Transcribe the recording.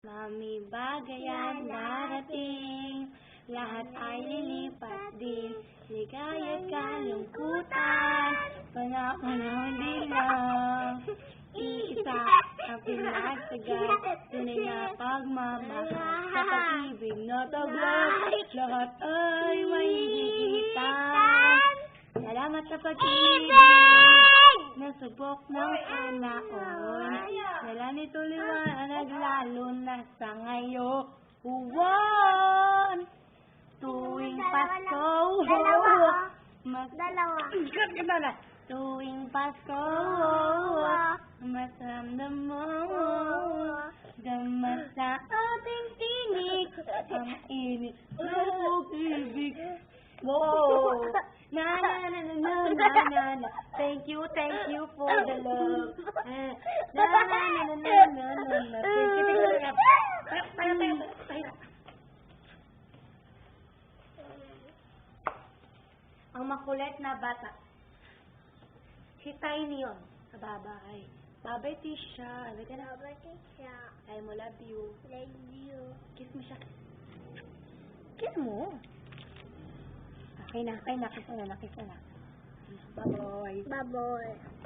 Mami, bagay ang darating, lahat ay lilipat din, ligaya't kalungkutan, panahon din lang. Iisa ang pinagsagat, tunay na pagmamahal, sa pag-ibig na taglay, lahat ay mahihigitan. Salamat sa pag-ibig, nasubok ng panahon, dala nito liwanag lalo na sa ngayon. Tuwing Pasko, tuwing Pasko, masamdam mo, damat sa ating tinig, ang init ng pag-ibig. Wow! Na na na na na na na. Thank you for the love. Na na na na na na na. Thank you. Ang makulit na bata. Si Tiny yun. Sa babae. Babay, Tisha. Halika na. Babay, Tisha. I love you. Love you. Kiss mo siya. Kiss mo. Okay na. Kiss na. Bye-bye. Bye-bye.